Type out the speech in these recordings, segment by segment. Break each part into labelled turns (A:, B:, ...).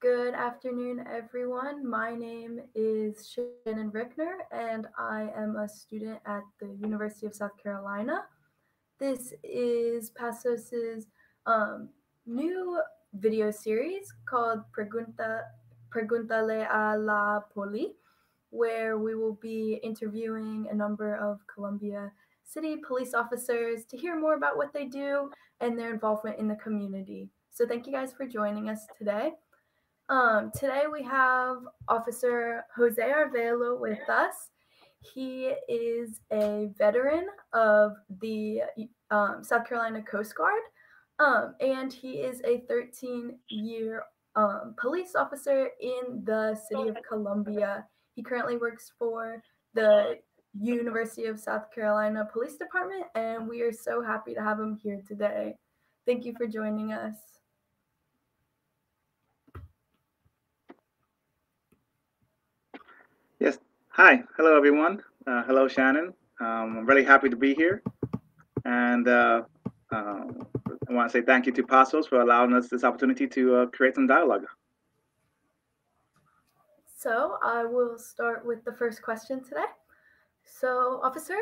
A: Good afternoon, everyone. My name is Shannon Rickner, and I am a student at the University of South Carolina. This is PASOS's new video series called Pregúntale a la Poli, where we will be interviewing a number of Columbia City police officers to hear more about what they do and their involvement in the community. So thank you guys for joining us today. Today we have Officer Jose Arvelo with us. He is a veteran of the South Carolina Coast Guard, and he is a 13-year police officer in the city of Columbia. He currently works for the University of South Carolina Police Department, and we are so happy to have him here today. Thank you for joining us.
B: Yes. Hi. Hello, everyone. Hello, Shannon. I'm really happy to be here. And I want to say thank you to PASOs for allowing us this opportunity to create some dialogue.
A: So I will start with the first question today. So, officer,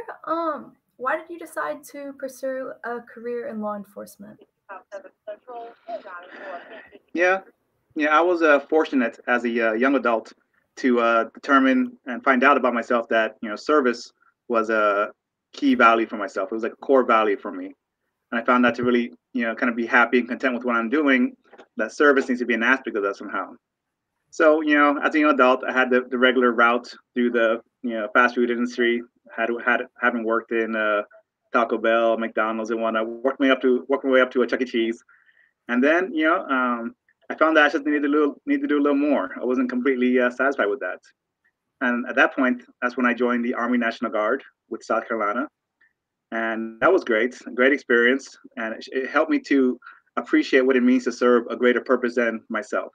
A: why did you decide to pursue a career in law enforcement?
B: Yeah. I was fortunate as a young adult to determine and find out about myself that service was a key value for myself. It was like a core value for me, and I found that to really kind of be happy and content with what I'm doing, that service needs to be an aspect of that somehow. So, as a young adult, I had the regular route through the, fast food industry. Having worked in Taco Bell, McDonald's, and whatnot. Worked my way up to a Chuck E. Cheese, and then, I found that I just need to do a little more. I wasn't completely satisfied with that, and at that point, that's when I joined the Army National Guard with South Carolina, and that was great, a great experience, and it helped me to appreciate what it means to serve a greater purpose than myself.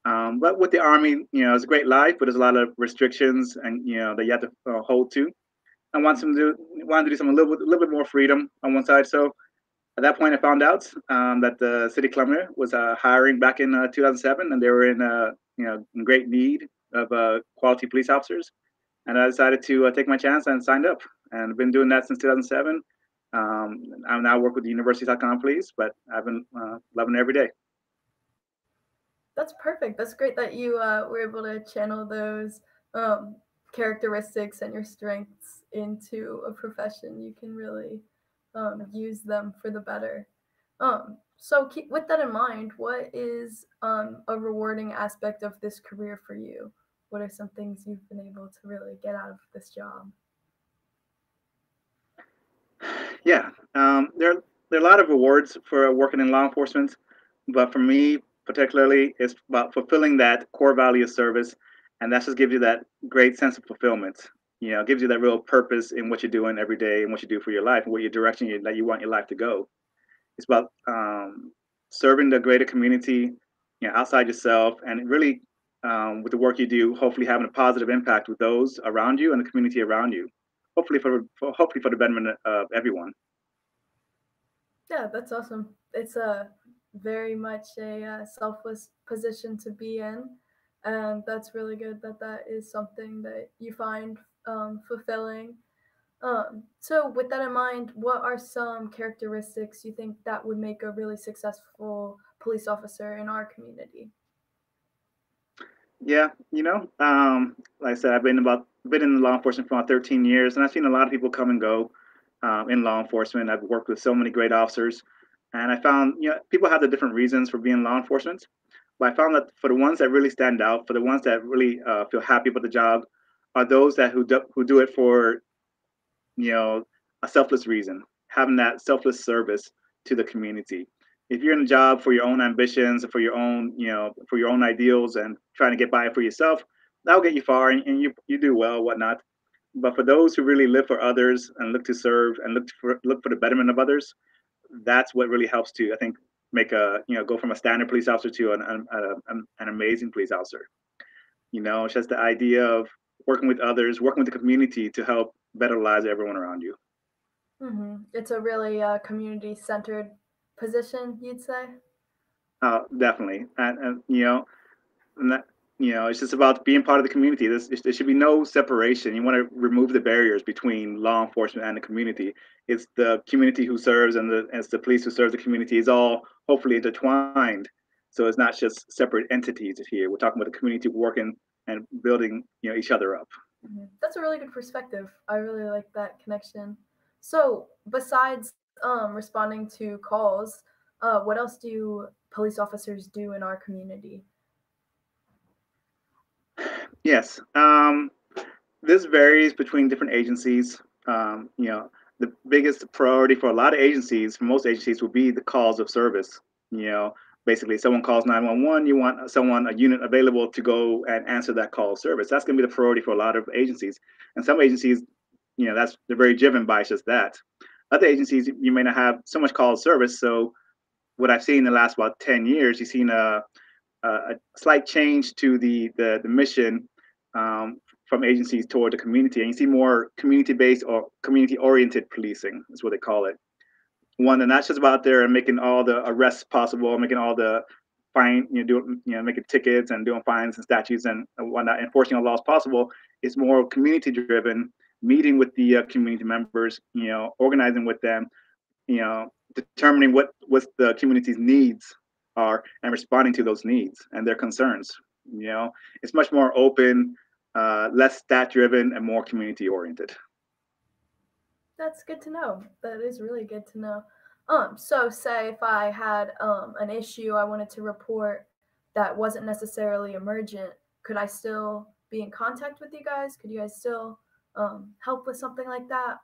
B: But with the Army, it's a great life, but there's a lot of restrictions and that you have to hold to. I wanted to do something a little bit more freedom on one side. So at that point, I found out that the city of Columbia was hiring back in 2007, and they were in great need of quality police officers. And I decided to take my chance and signed up. And I've been doing that since 2007. I now work with the University of South Carolina Police, but I've been loving it every day.
A: That's perfect. That's great that you were able to channel those characteristics and your strengths into a profession. You can really use them for the better. So with that in mind, what is a rewarding aspect of this career for you? What are some things you've been able to really get out of this job?
B: Yeah, there are a lot of rewards for working in law enforcement, but for me particularly, it's about fulfilling that core value of service, and that just gives you that great sense of fulfillment. It gives you that real purpose in what you're doing every day and what you do for your life and what your direction that you want your life to go. It's about serving the greater community, outside yourself, and really with the work you do, hopefully having a positive impact with those around you and the community around you. Hopefully hopefully for the betterment of everyone.
A: Yeah, that's awesome. It's a very much a selfless position to be in, and that's really good that that is something that you find fulfilling. So, with that in mind, what are some characteristics you think that would make a really successful police officer in our community?
B: Yeah, like I said, been in law enforcement for about 13 years, and I've seen a lot of people come and go in law enforcement. I've worked with so many great officers, and I found people have the different reasons for being in law enforcement. But I found that for the ones that really stand out, for the ones that really feel happy about the job, are those that who do it for a selfless reason, having that selfless service to the community. If you're in a job for your own ambitions, for your own, for your own ideals and trying to get by for yourself, that'll get you far and you do well, whatnot. But for those who really live for others and look to serve and look for the betterment of others, that's what really helps to, I think, make go from a standard police officer to an amazing police officer. It's just the idea of working with others, working with the community to help better lives of everyone around you.
A: It's a really community-centered position, you'd say?
B: Definitely. And and that, it's just about being part of the community. There should be no separation. You want to remove the barriers between law enforcement and the community. It's the community who serves, and it's the police who serve the community. Is all hopefully intertwined. So it's not just separate entities here. We're talking about the community working and building, each other up.
A: That's a really good perspective. I really like that connection. So, besides responding to calls, what else do police officers do in our community?
B: Yes. This varies between different agencies. The biggest priority for a lot of agencies, for most agencies, will be the calls of service. Basically, someone calls 911, you want a unit available to go and answer that call of service. That's going to be the priority for a lot of agencies. And some agencies, they're very driven by just that. Other agencies, you may not have so much call of service. So what I've seen in the last about 10 years, you've seen a slight change to the mission, from agencies toward the community, and you see more community-based or community-oriented policing is what they call it. One, and that's just about there and making all the arrests possible, making all the making tickets and doing fines and statutes and whatnot, enforcing all laws possible. It's more community-driven, meeting with the community members, organizing with them, determining what the community's needs are and responding to those needs and their concerns. It's much more open, less stat driven, and more community oriented.
A: That's good to know. That is really good to know. So say if I had an issue I wanted to report that wasn't necessarily emergent, could I still be in contact with you guys? Could you guys still help with something like that?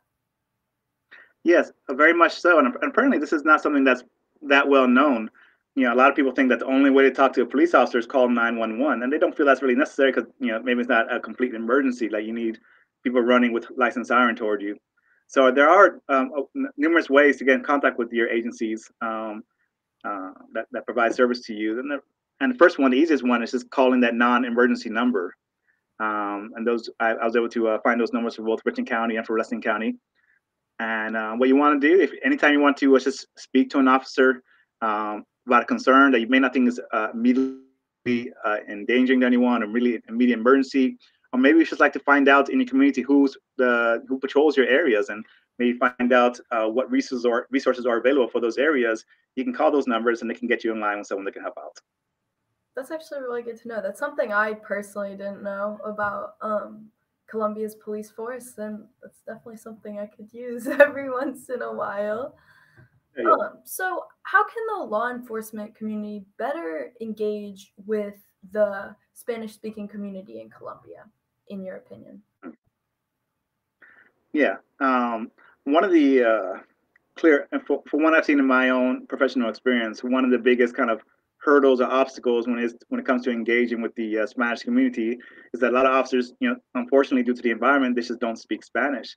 B: Yes, very much so. And apparently, this is not something that's that well known. A lot of people think that the only way to talk to a police officer is call 911, and they don't feel that's really necessary because maybe it's not a complete emergency. Like you need people running with licensed siren toward you. So there are numerous ways to get in contact with your agencies that provide service to you. And the first one, the easiest one, is just calling that non-emergency number. And those I was able to find those numbers for both Richland County and for Lexington County. And what you want to do, if anytime you want to just speak to an officer about a concern that you may not think is immediately endangering anyone or really immediate emergency, or maybe you just like to find out in your community who patrols your areas and maybe find out what resources are available for those areas, you can call those numbers and they can get you in line with someone that can help out.
A: That's actually really good to know. That's something I personally didn't know about Columbia's police force, and that's definitely something I could use every once in a while.
B: Yeah.
A: So how can the law enforcement community better engage with the Spanish-speaking community in Colombia, in your opinion?
B: Yeah. One of the clear, and for one I've seen in my own professional experience, one of the biggest kind of hurdles or obstacles when it comes to engaging with the Spanish community is that a lot of officers, unfortunately, due to the environment, they just don't speak Spanish,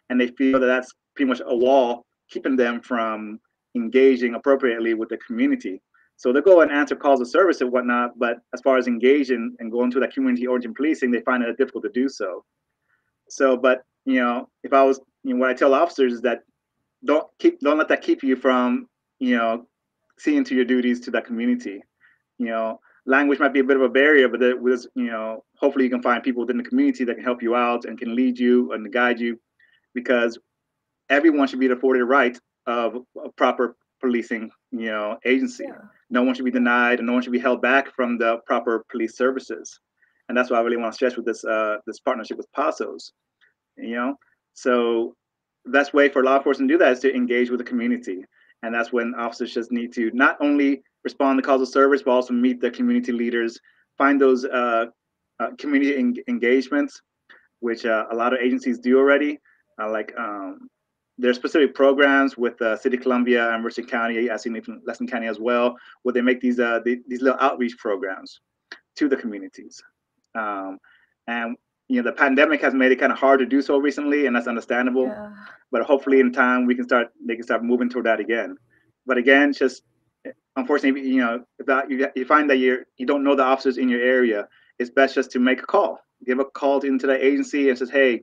B: and they feel that that's pretty much a wall keeping them from engaging appropriately with the community. So they go and answer calls of service and whatnot, but as far as engaging and going to that community-oriented policing, they find it difficult to do so. So, but if I was, what I tell officers is that don't let that keep you from, seeing to your duties to that community. Language might be a bit of a barrier, but there was, hopefully you can find people within the community that can help you out and can lead you and guide you, because everyone should be afforded the right of a proper policing, agency.
A: Yeah.
B: No one should be denied, and no one should be held back from the proper police services. And that's what I really want to stress with this partnership with PASOs. So the best way for law enforcement to do that is to engage with the community. And that's when officers just need to not only respond to calls of service, but also meet the community leaders, find those community engagements, which a lot of agencies do already. There are specific programs with City of Columbia and Richland County, I've seen it from Lexington County as well, where they make these little outreach programs to the communities. And the pandemic has made it kind of hard to do so recently, and that's understandable.
A: Yeah.
B: But hopefully, in time, they can start moving toward that again. But again, just unfortunately, if you find that you don't know the officers in your area, it's best just to make a call, give a call into that agency and says, hey,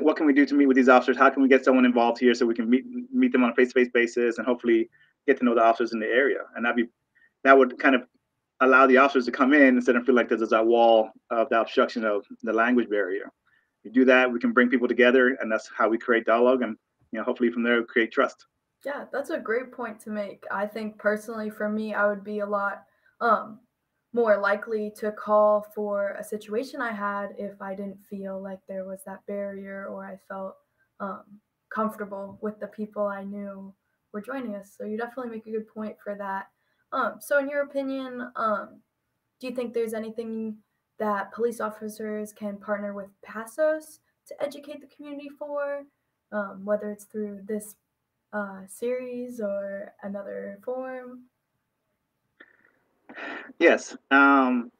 B: what can we do to meet with these officers? How can we get someone involved here so we can meet them on a face-to-face basis and hopefully get to know the officers in the area? And that would kind of allow the officers to come in instead of feel like there's a wall of the obstruction of the language barrier. We do that, we can bring people together, and that's how we create dialogue, and hopefully from there create trust.
A: Yeah, that's a great point to make. I think personally for me, I would be a lot more likely to call for a situation I had if I didn't feel like there was that barrier or I felt comfortable with the people I knew were joining us. So you definitely make a good point for that. So in your opinion, do you think there's anything that police officers can partner with PASOs to educate the community for, whether it's through this series or another form?
B: Yes. When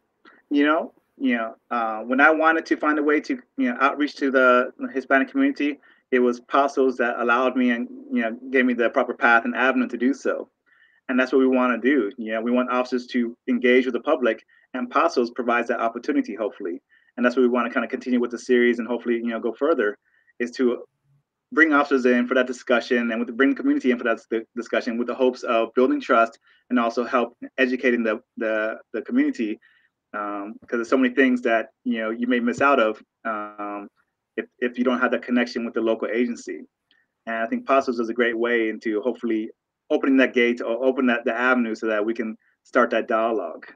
B: I wanted to find a way to outreach to the Hispanic community, it was PASOs that allowed me and gave me the proper path and avenue to do so. And that's what we want to do. We want officers to engage with the public, and PASOs provides that opportunity, hopefully. And that's what we want to kind of continue with the series, and hopefully go further, is to bring officers in for that discussion, and bring the community in for that discussion, with the hopes of building trust and also help educating the community, because there's so many things that you may miss out of if you don't have that connection with the local agency. And I think PASOS is a great way into hopefully opening that gate or open the avenue so that we can start that dialogue.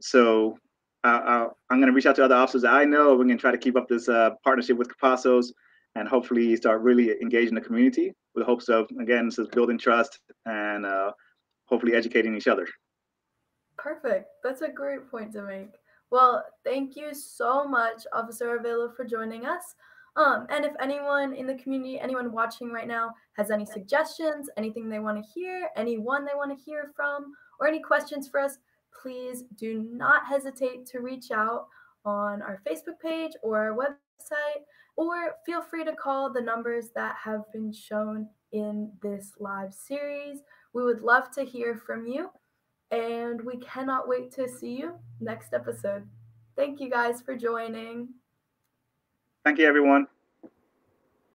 B: So I'm going to reach out to other officers that I know. We're going to try to keep up this partnership with PASOS, and hopefully start really engaging the community with the hopes of, again, this is building trust and hopefully educating each other.
A: Perfect. That's a great point to make. Well, thank you so much, Officer Arvelo, for joining us. And if anyone in the community, anyone watching right now, has any suggestions, anything they want to hear, anyone they want to hear from, or any questions for us, please do not hesitate to reach out on our Facebook page or our website, or feel free to call the numbers that have been shown in this live series. We would love to hear from you, and we cannot wait to see you next episode. Thank you guys for joining.
B: Thank you, everyone.